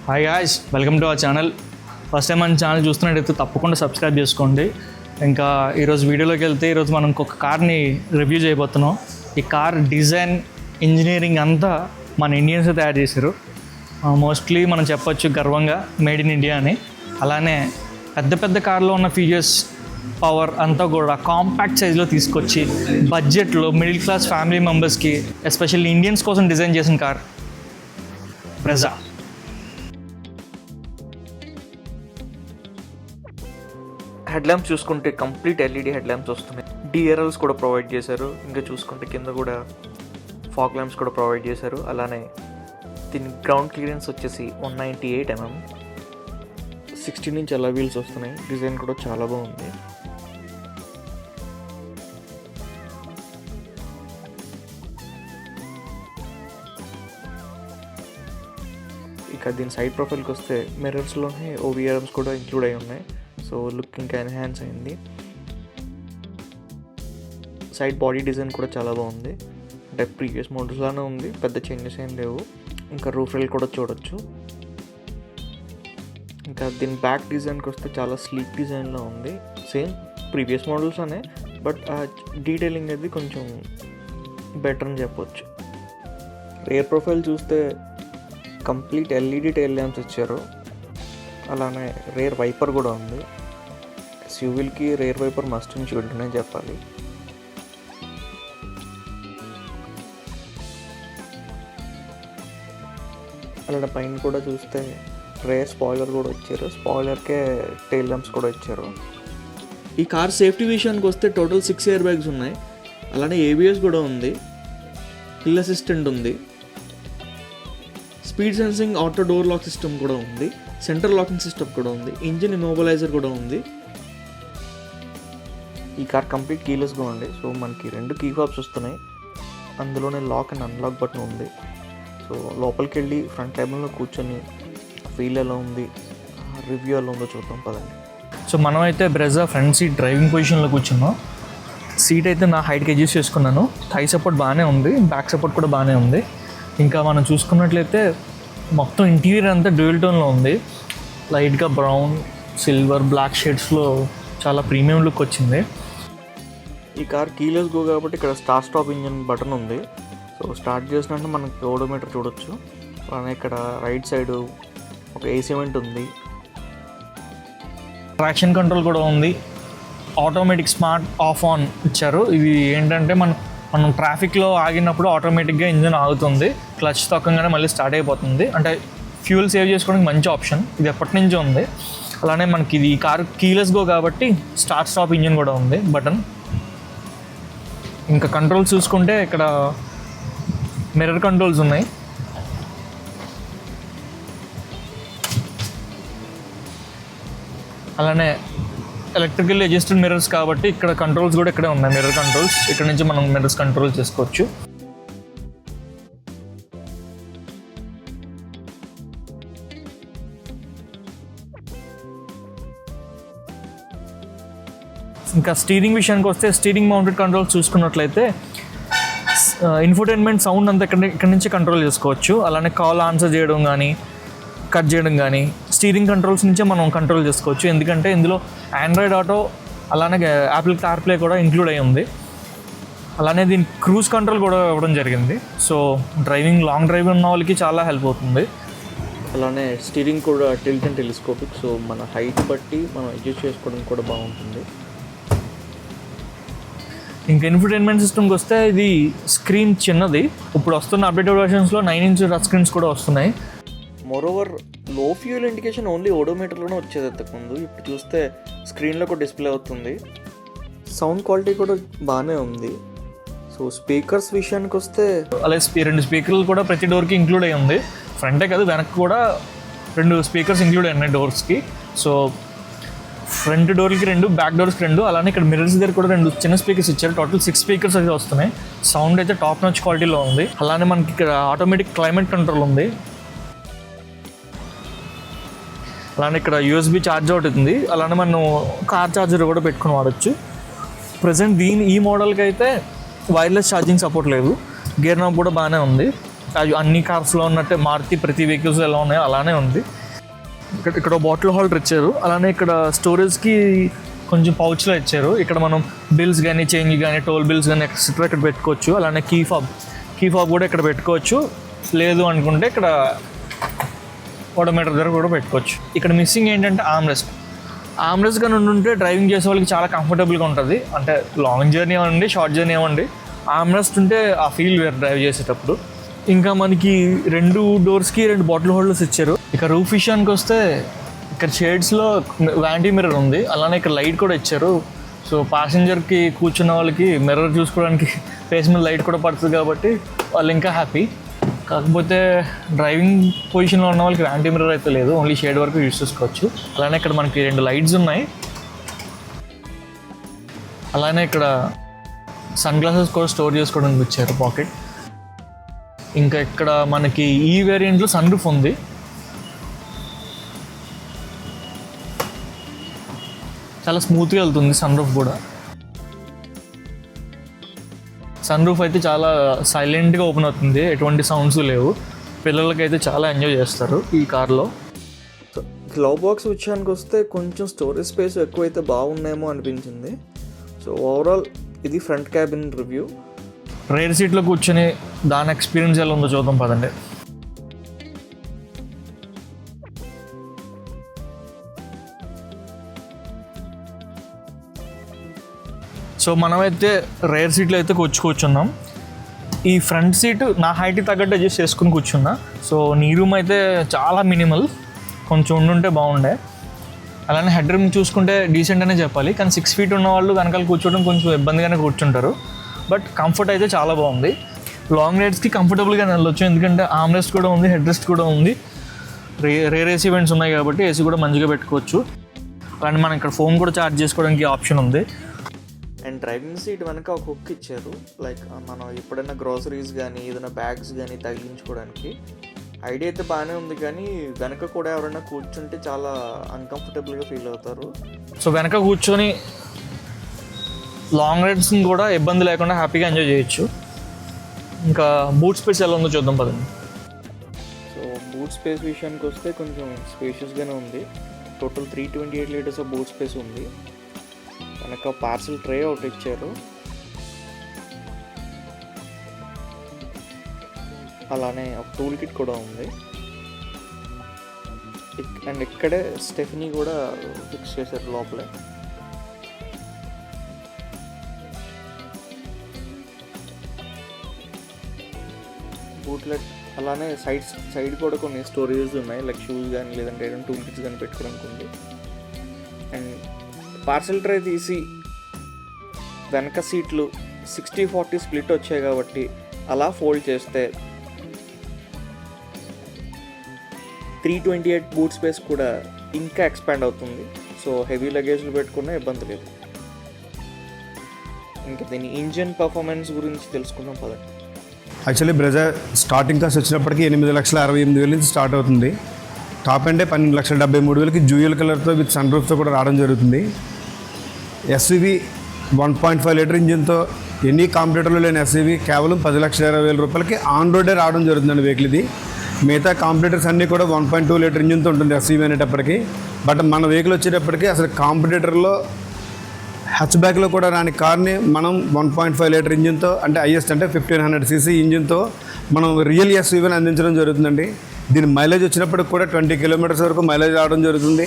Hi guys, welcome to our channel. First time మన channel చూస్తున్నట్టయితే తప్పకుండా సబ్స్క్రైబ్ చేసుకోండి. ఇంకా ఈరోజు వీడియోలోకి వెళ్తే ఈరోజు మనం ఇంకొక కార్ని రివ్యూ చేయబోతున్నాం. ఈ కార్ డిజైన్, ఇంజనీరింగ్ అంతా మన ఇండియన్సే తయారు చేశారు. మోస్ట్లీ మనం చెప్పొచ్చు గర్వంగా మేడ్ ఇన్ ఇండియా అని. అలానే పెద్ద పెద్ద కార్లో ఉన్న ఫీచర్స్, పవర్ అంతా కూడా కాంపాక్ట్ సైజ్లో తీసుకొచ్చి బడ్జెట్లో మిడిల్ క్లాస్ ఫ్యామిలీ మెంబర్స్కి, ఎస్పెషల్లీ ఇండియన్స్ కోసం డిజైన్ చేసిన కార్ బ్రెజా. హెడ్ ల్యాంప్స్ చూసుకుంటే కంప్లీట్ ఎల్ఈడి హెడ్ ల్యాంప్స్ వస్తున్నాయి. డిఆర్ఎల్స్ కూడా ప్రొవైడ్ చేశారు. ఇంకా చూసుకుంటే కింద కూడా ఫాగ్ ల్యాంప్స్ కూడా ప్రొవైడ్ చేశారు. అలానే దీని గ్రౌండ్ క్లియరెన్స్ వచ్చేసి 198 mm. 16 ఇంచ్ అలా వీల్స్ వస్తున్నాయి. డిజైన్ కూడా చాలా బాగుంది. ఇక దీని సైడ్ ప్రొఫైల్కి వస్తే మిర్రర్స్లోనే ఓవిఆర్ఎమ్స్ కూడా ఇంక్లూడ్ అయి ఉన్నాయి. సో లుక్ ఇంకా ఎన్హాన్స్ అయింది. సైడ్ బాడీ డిజైన్ కూడా చాలా బాగుంది. అంటే ప్రీవియస్ మోడల్స్లానే ఉంది, పెద్ద చేంజెస్ ఏం లేవు. ఇంకా రూఫ్ రైల్ కూడా చూడొచ్చు. ఇంకా దీని బ్యాక్ డిజైన్కి వస్తే చాలా స్లీక్ డిజైన్లో ఉంది. సేమ్ ప్రీవియస్ మోడల్స్ అనే, బట్ ఆ డీటెయిలింగ్ అది కొంచెం బెటర్ అని చెప్పొచ్చు. రేర్ ప్రొఫైల్ చూస్తే కంప్లీట్ ఎల్ఈడి టైల్ ల్యాంప్స్ ఇచ్చారు. అలానే రేర్ వైపర్ కూడా ఉంది. ఎస్యూవీలకి రేర్ వైపర్ మస్ట్ ఇన్క్లూడ్ అని చెప్పాలి. అలానే పైన కూడా చూస్తే రేర్ స్పాయిలర్ కూడా ఇచ్చారు. స్పాయిలర్కే టైల్ ల్యాంప్స్ కూడా ఇచ్చారు. ఈ కార్ సేఫ్టీ విషయానికి వస్తే టోటల్ 6 ఎయిర్ బ్యాగ్స్ ఉన్నాయి. అలానే ఏబిఎస్ కూడా ఉంది. హిల్ అసిస్టెంట్ ఉంది. Speed sensing auto door lock system కూడా ఉంది. సెంటర్ లాకింగ్ సిస్టమ్ కూడా ఉంది. ఇంజిన్ ఇమోబిలైజర్ కూడా ఉంది. ఈ కార్ కంప్లీట్ కీలెస్గా ఉంది. సో మనకి 2 కీ ఫాబ్స్ వస్తున్నాయి. అందులోనే లాక్ అండ్ అన్లాక్ బటన్ ఉంది. సో లోపలికి వెళ్ళి ఫ్రంట్ టేబుల్లో కూర్చొని ఫీల్ ఎలా ఉంది, రివ్యూ ఎలా ఉందో చూద్దాం పదండి. సో మనమైతే బ్రెజా ఫ్రంట్ సీట్ డ్రైవింగ్ పొజిషన్లో కూర్చున్నాం. సీట్ అయితే నా హైట్కి అడ్జస్ట్ చేసుకున్నాను. థై సపోర్ట్ బాగానే ఉంది, బ్యాక్ సపోర్ట్ కూడా బాగానే ఉంది. ఇంకా మనం చూసుకున్నట్లయితే మొత్తం ఇంటీరియర్ అంతా డ్యూయల్ టోన్లో ఉంది. లైట్గా బ్రౌన్, సిల్వర్, బ్లాక్ షేడ్స్లో చాలా ప్రీమియం లుక్ వచ్చింది. ఈ కార్ కీలెస్ గో కాబట్టి ఇక్కడ స్టార్ట్ స్టాప్ ఇంజిన్ బటన్ ఉంది. సో స్టార్ట్ చేసినట్టు మనకి ఓడోమీటర్ చూడొచ్చు. అలానే ఇక్కడ రైట్ సైడ్ ఒక ఏసీ వెంట్ ఉంది. ట్రాక్షన్ కంట్రోల్ కూడా ఉంది. ఆటోమేటిక్ స్మార్ట్ ఆఫ్ ఆన్ ఇచ్చారు. ఇవి ఏంటంటే మనం ట్రాఫిక్లో ఆగినప్పుడు ఆటోమేటిక్గా ఇంజిన్ ఆగుతుంది. క్లచ్ తొక్కగానే మళ్ళీ స్టార్ట్ అయిపోతుంది. అంటే ఫ్యూల్ సేవ్ చేసుకోవడానికి మంచి ఆప్షన్. ఇది ఎప్పటి నుంచో ఉంది. అలానే మనకి ఇది కార్ కీలెస్ గో కాబట్టి స్టార్ట్ స్టాప్ ఇంజిన్ కూడా ఉంది బటన్. ఇంకా కంట్రోల్స్ చూసుకుంటే ఇక్కడ మిర్రర్ కంట్రోల్స్ ఉన్నాయి. అలానే ఎలక్ట్రికల్ అడ్జస్టెడ్ మిర్రర్స్ కాబట్టి ఇక్కడ కంట్రోల్స్ కూడా ఇక్కడే ఉన్నాయి. మిర్రర్ కంట్రోల్స్ ఇక్కడ నుంచి మనం మిర్రర్స్ కంట్రోల్ చేసుకోవచ్చు. ఇంకా స్టీరింగ్ విషయానికి వస్తే స్టీరింగ్ మౌంటెడ్ కంట్రోల్స్ చూసుకున్నట్లయితే ఇన్ఫోటైన్మెంట్ సౌండ్ అంతా ఇక్కడ నుంచి కంట్రోల్ చేసుకోవచ్చు. అలానే కాల్ ఆన్సర్ చేయడం కానీ, కట్ చేయడం కానీ స్టీరింగ్ కంట్రోల్స్ నుంచే మనం కంట్రోల్ చేసుకోవచ్చు. ఎందుకంటే ఇందులో ఆండ్రాయిడ్ ఆటో అలానే యాపిల్ కార్ప్లే కూడా ఇంక్లూడ్ అయి ఉంది. అలానే దీని క్రూజ్ కంట్రోల్ కూడా ఇవ్వడం జరిగింది. సో లాంగ్ డ్రైవ్ ఉన్న వాళ్ళకి చాలా హెల్ప్ అవుతుంది. అలానే స్టీరింగ్ కూడా టిల్ట్ అండ్ టెలిస్కోపిక్. సో మన హైట్ బట్టి మనం అడ్జస్ట్ చేసుకోవడానికి కూడా బాగుంటుంది. ఇంకా ఇన్ఫోటైన్మెంట్ సిస్టమ్కి వస్తే ఇది స్క్రీన్ చిన్నది. ఇప్పుడు వస్తున్న అప్డేటెడ్ వర్షన్స్లో 9 ఇంచ్ టచ్ స్క్రీన్స్ కూడా వస్తున్నాయి. మోరోవర్ లో ఫ్యూయల్ ఇండికేషన్ ఓన్లీ ఓడోమీటర్లోనే వచ్చేది అంతకుముందు. ఇప్పుడు చూస్తే స్క్రీన్లో కూడా డిస్ప్లే అవుతుంది. సౌండ్ క్వాలిటీ కూడా బాగానే ఉంది. సో స్పీకర్స్ విషయానికి వస్తే అలాగే 2 స్పీకర్లు కూడా ప్రతి డోర్కి ఇంక్లూడ్ అయి ఉంది. ఫ్రంటే కాదు, వెనక్కి కూడా 2 స్పీకర్స్ ఇంక్లూడ్ అయి ఉన్నాయి డోర్స్కి. సో ఫ్రంట్ డోర్కి 2, బ్యాక్ డోర్స్కి 2. అలానే ఇక్కడ మిర్రర్స్ దగ్గర కూడా 2 చిన్న స్పీకర్స్ ఇచ్చారు. టోటల్ 6 స్పీకర్స్ అయితే వస్తున్నాయి. సౌండ్ అయితే టాప్ నాచ్ క్వాలిటీలో ఉంది. అలానే మనకి ఇక్కడ ఆటోమేటిక్ క్లైమేట్ కంట్రోల్ ఉంది. అలానే ఇక్కడ యూఎస్బి ఛార్జ్ అవుతుంది. అలానే మనం కార్ ఛార్జర్ కూడా పెట్టుకుని వాడచ్చు. ప్రజెంట్ ఈ మోడల్కి అయితే వైర్లెస్ ఛార్జింగ్ సపోర్ట్ లేదు. గేర్ నాబ్ కూడా బాగానే ఉంది. అది అన్ని కార్స్లో ఉన్నట్టే మారుతి ప్రతి వెహికల్స్ ఎలా ఉన్నాయో అలానే ఉంది. ఇక్కడ బాటిల్ హోల్డర్ ఇచ్చారు. అలానే ఇక్కడ స్టోరేజ్కి కొంచెం పౌచ్లో ఇచ్చారు. ఇక్కడ మనం బిల్స్ కానీ చేంజ్ కానీ టోల్ బిల్స్ కానీ ఎక్సెట్రా ఇక్కడ పెట్టుకోవచ్చు. అలానే కీ ఫాబ్ కూడా ఇక్కడ పెట్టుకోవచ్చు. లేదు అనుకుంటే ఇక్కడ ఓడోమీటర్ దగ్గర కూడా పెట్టుకోవచ్చు. ఇక్కడ మిస్సింగ్ ఏంటంటే ఆమ్రెస్ట్ కానీ ఉంటే డ్రైవింగ్ చేసే వాళ్ళకి చాలా కంఫర్టబుల్గా ఉంటుంది. అంటే లాంగ్ జర్నీ అవ్వండి, షార్ట్ జర్నీ అవ్వండి, ఆమ్రెస్ట్ ఉంటే ఆ ఫీల్ వేరు డ్రైవ్ చేసేటప్పుడు. ఇంకా మనకి 2 డోర్స్కి 2 బాటిల్ హోల్డర్స్ ఇచ్చారు. ఇక రూఫ్ విషయానికి వస్తే ఇక్కడ షేడ్స్లో వ్యాంటీ మిర్రర్ ఉంది. అలానే ఇక్కడ లైట్ కూడా ఇచ్చారు. సో ప్యాసింజర్కి కూర్చున్న వాళ్ళకి మిర్రర్ చూసుకోవడానికి ఫేస్ మీద లైట్ కూడా పడుతుంది కాబట్టి వాళ్ళు ఇంకా హ్యాపీ. కాకపోతే డ్రైవింగ్ పొజిషన్లో ఉన్న వాళ్ళకి వ్యాంటీ మిర్రర్ అయితే లేదు, ఓన్లీ షేడ్ వరకు యూస్ చేసుకోవచ్చు. అలానే ఇక్కడ మనకి 2 లైట్స్ ఉన్నాయి. అలానే ఇక్కడ సన్ గ్లాసెస్ కూడా స్టోర్ చేసుకోవడానికి ఇచ్చారు పాకెట్. ఇంకా ఇక్కడ మనకి ఈ వేరియంట్లో సన్ రూఫ్ ఉంది. చాలా స్మూత్గా వెళ్తుంది సన్ రూఫ్ కూడా. సన్ రూఫ్ అయితే చాలా సైలెంట్గా ఓపెన్ అవుతుంది, ఎటువంటి సౌండ్స్ లేవు. పిల్లలకైతే చాలా ఎంజాయ్ చేస్తారు ఈ కార్లో. గ్లవ్ బాక్స్ విషయానికి వస్తే కొంచెం స్టోరేజ్ స్పేస్ ఎక్కువైతే బాగున్నాయేమో అనిపించింది. సో ఓవరాల్ ఇది ఫ్రంట్ క్యాబిన్ రివ్యూ. రేర్ సీట్లో కూర్చొని దాని ఎక్స్పీరియన్స్ ఎలా ఉందో చూద్దాం పదండి. సో మనమైతే రేర్ సీట్లో అయితే కూర్చున్నాం. ఈ ఫ్రంట్ సీట్ నా హైట్కి తగ్గట్టు అడ్జస్ట్ చేసుకుని కూర్చున్నా. సో నీ రూమ్ అయితే చాలా మినిమల్, కొంచెం ఉండుంటే బాగుండే. అలానే హెడ్ రూమ్ చూసుకుంటే డీసెంట్ అనే చెప్పాలి. కానీ 6 feet ఉన్న వాళ్ళు వెనకాల కూర్చోవడం కొంచెం ఇబ్బందిగానే కూర్చుంటారు. బట్ కంఫర్ట్ అయితే చాలా బాగుంది. లాంగ్ రైడ్స్కి కంఫర్టబుల్గా వెళ్ళొచ్చు, ఎందుకంటే ఆర్మ్ రెస్ట్ కూడా ఉంది, హెడ్ రెస్ట్ కూడా ఉంది. రేర్ ఏసీ ఈవెంట్స్ ఉన్నాయి కాబట్టి ఏసీ కూడా మంచిగా పెట్టుకోవచ్చు. అలానే మనం ఇక్కడ ఫోన్ కూడా ఛార్జ్ చేసుకోవడానికి ఆప్షన్ ఉంది. అండ్ డ్రైవింగ్ సీట్ వెనక ఒక హుక్ ఇచ్చారు, లైక్ మనం ఎప్పుడైనా గ్రోసరీస్ కానీ ఏదైనా బ్యాగ్స్ కానీ తగిలించుకోవడానికి. ఐడియా అయితే బాగానే ఉంది, కానీ వెనక కూడా ఎవరైనా కూర్చుంటే చాలా అన్కంఫర్టబుల్గా ఫీల్ అవుతారు. సో వెనక కూర్చొని లాంగ్ రైడ్స్ని కూడా ఇబ్బంది లేకుండా హ్యాపీగా ఎంజాయ్ చేయొచ్చు. ఇంకా బూట్ స్పేస్ ఎలా ఉందో చూద్దాం పదండి. సో బూట్ స్పేస్ విషయానికి వస్తే కొంచెం స్పేషియస్గానే ఉంది. Total 328 liters of boot space ఉంది. వెనక పార్సల్ ట్రే ఒకటి ఇచ్చారు. అలానే ఒక టూల్ కిట్ కూడా ఉంది. అండ్ ఇక్కడే స్టెఫనీ కూడా ఫిక్స్ చేశారు లోపలే. బూట్లెట్ అలానే సైడ్ కూడా కొన్ని స్టోరేజెస్ ఉన్నాయి, లైక్ షూస్ కానీ లేదంటే ఏదైనా టూల్ కిట్స్ కానీ పెట్టుకోవడానికి ఉంది. అండ్ పార్సల్ ట్రే తీసి వెనక సీట్లు 60-40 స్ప్లిట్ వచ్చాయి కాబట్టి అలా ఫోల్డ్ చేస్తే 328 బూట్ స్పేస్ కూడా ఇంకా ఎక్స్పాండ్ అవుతుంది. సో హెవీ లగేజ్లు పెట్టుకున్నా ఇబ్బంది లేదు. ఇంకా దీని ఇంజిన్ పర్ఫార్మెన్స్ గురించి తెలుసుకుందాం పదండి. యాక్చువల్లీ బ్రెజా స్టార్టింగ్ కాస్ట్ వచ్చినప్పటికీ 8,68,000 నుంచి స్టార్ట్ అవుతుంది. టాప్ ఎండే 12,73,000కి జ్యూయల్ కలర్తో విత్ సన్ రూఫ్తో కూడా రావడం జరుగుతుంది. ఎస్యూవీ 1.5 లీటర్ ఇంజిన్తో ఎన్ని కాంపిటేటర్లో లేని ఎస్యూవీ కేవలం 10,20,000 రూపాయలకి ఆన్ రోడ్డే రావడం జరుగుతుందండి వెహికల్ ఇది. మిగతా కాంపిటేటర్స్ అన్నీ కూడా 1.2 లీటర్ ఇంజిన్తో ఉంటుంది ఎస్యూవీ అనేటప్పటికి. బట్ మన వెహికల్ వచ్చేటప్పటికి అసలు కాంపిటేటర్లో హ్యాచ్ బ్యాక్లో కూడా రాని కార్ని మనం 1.5 లీటర్ ఇంజిన్తో, అంటే హైయెస్ట్ అంటే 1500cc ఇంజిన్తో మనం రియల్ ఎస్యూవీని అందించడం జరుగుతుందండి. దీని మైలేజ్ వచ్చినప్పటికి కూడా 20 kilometers వరకు మైలేజ్ రావడం జరుగుతుంది.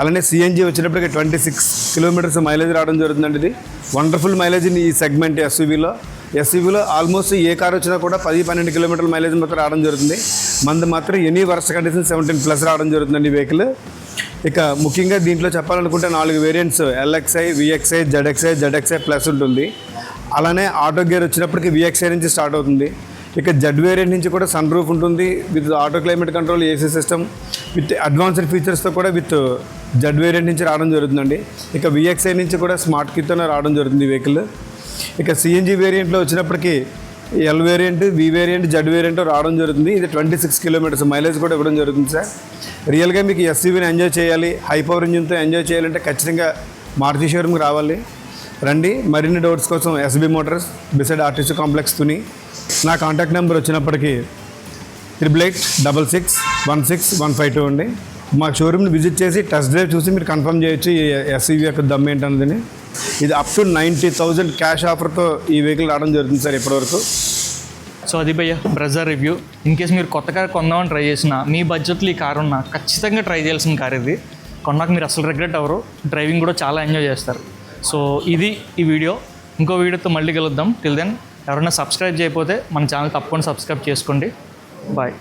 అలానే సిఎన్జి వచ్చినప్పటికి 26 kilometers మైలేజ్ రావడం జరుగుతుందండి. ఇది వండర్ఫుల్ మైలేజ్ ఈ సెగ్మెంట్ ఎస్యూవీలో ఆల్మోస్ట్ ఏ కార్ వచ్చినా కూడా 10-12 kilometers మైలేజ్ మాత్రం రావడం జరుగుతుంది. మంది మాత్రం ఎనీ వర్స్ కండిషన్ 17+ రావడం జరుగుతుందండి ఈ వెహికల్. ఇక ముఖ్యంగా దీంట్లో చెప్పాలనుకుంటే 4 variants LXi, VXi, ZXi plus ఉంటుంది. అలానే ఆటో గేర్ వచ్చినప్పటికి VXi నుంచి స్టార్ట్ అవుతుంది. ఇక జెడ్ వేరియంట్ నుంచి కూడా సన్ రూఫ్ ఉంటుంది with auto climate control, AC system with advanced ఫీచర్స్తో కూడా విత్ జెడ్ వేరియంట్ నుంచి రావడం జరుగుతుందండి. ఇక VXi నుంచి కూడా స్మార్ట్ కిట్తోనే రావడం జరుగుతుంది వెహికల్. ఇక సిఎన్జి వేరియంట్లో వచ్చినప్పటికీ ఎల్ వేరియంట్, వి వేరియంట్, జెడ్ వేరియంట్ రావడం జరుగుతుంది. ఇది 26 kilometers మైలేజ్ కూడా ఇవ్వడం జరుగుతుంది సార్. రియల్గా మీకు ఎస్యూవీని ఎంజాయ్ చేయాలి, హై పవర్ ఇంజిన్తో ఎంజాయ్ చేయాలంటే ఖచ్చితంగా మారుతి షోరూమ్కి రావాలి. రండి. మరిన్ని డౌట్స్ కోసం SB Motors, beside RTC complex Tuni. నా కాంటాక్ట్ నెంబర్ వచ్చినప్పటికీ 8866165152 అండి. మా షోరూమ్ని విజిట్ చేసి టెస్ట్ డ్రైవ్ చూసి మీరు కన్ఫర్మ్ చేయొచ్చు ఈ ఎస్యూవీ యొక్క దమ్ ఏంటన్నది. ఇది అప్ టు 90,000 క్యాష్ ఆఫర్తో ఈ వెహికల్ రావడం జరుగుతుంది సార్ ఇప్పటివరకు. సో అది భయ్య బ్రెజా రివ్యూ. ఇన్ కేస్ మీరు కొత్త కార్ కొందామని ట్రై చేసినా, మీ బడ్జెట్లో ఈ కార్ ఉన్నా ఖచ్చితంగా ట్రై చేయాల్సిన కార్ ఇది. కొన్నాక మీరు అసలు రిగ్రెట్ అవ్వరు, డ్రైవింగ్ కూడా చాలా ఎంజాయ్ చేస్తారు. సో ఇది ఈ వీడియో. ఇంకో వీడియోతో మళ్ళీ కలుద్దాం. టిల్ దెన్ ఎవరైనా సబ్స్క్రైబ్ చేయకపోతే మన ఛానల్ తప్పకుండా సబ్స్క్రైబ్ చేసుకోండి. బాయ్.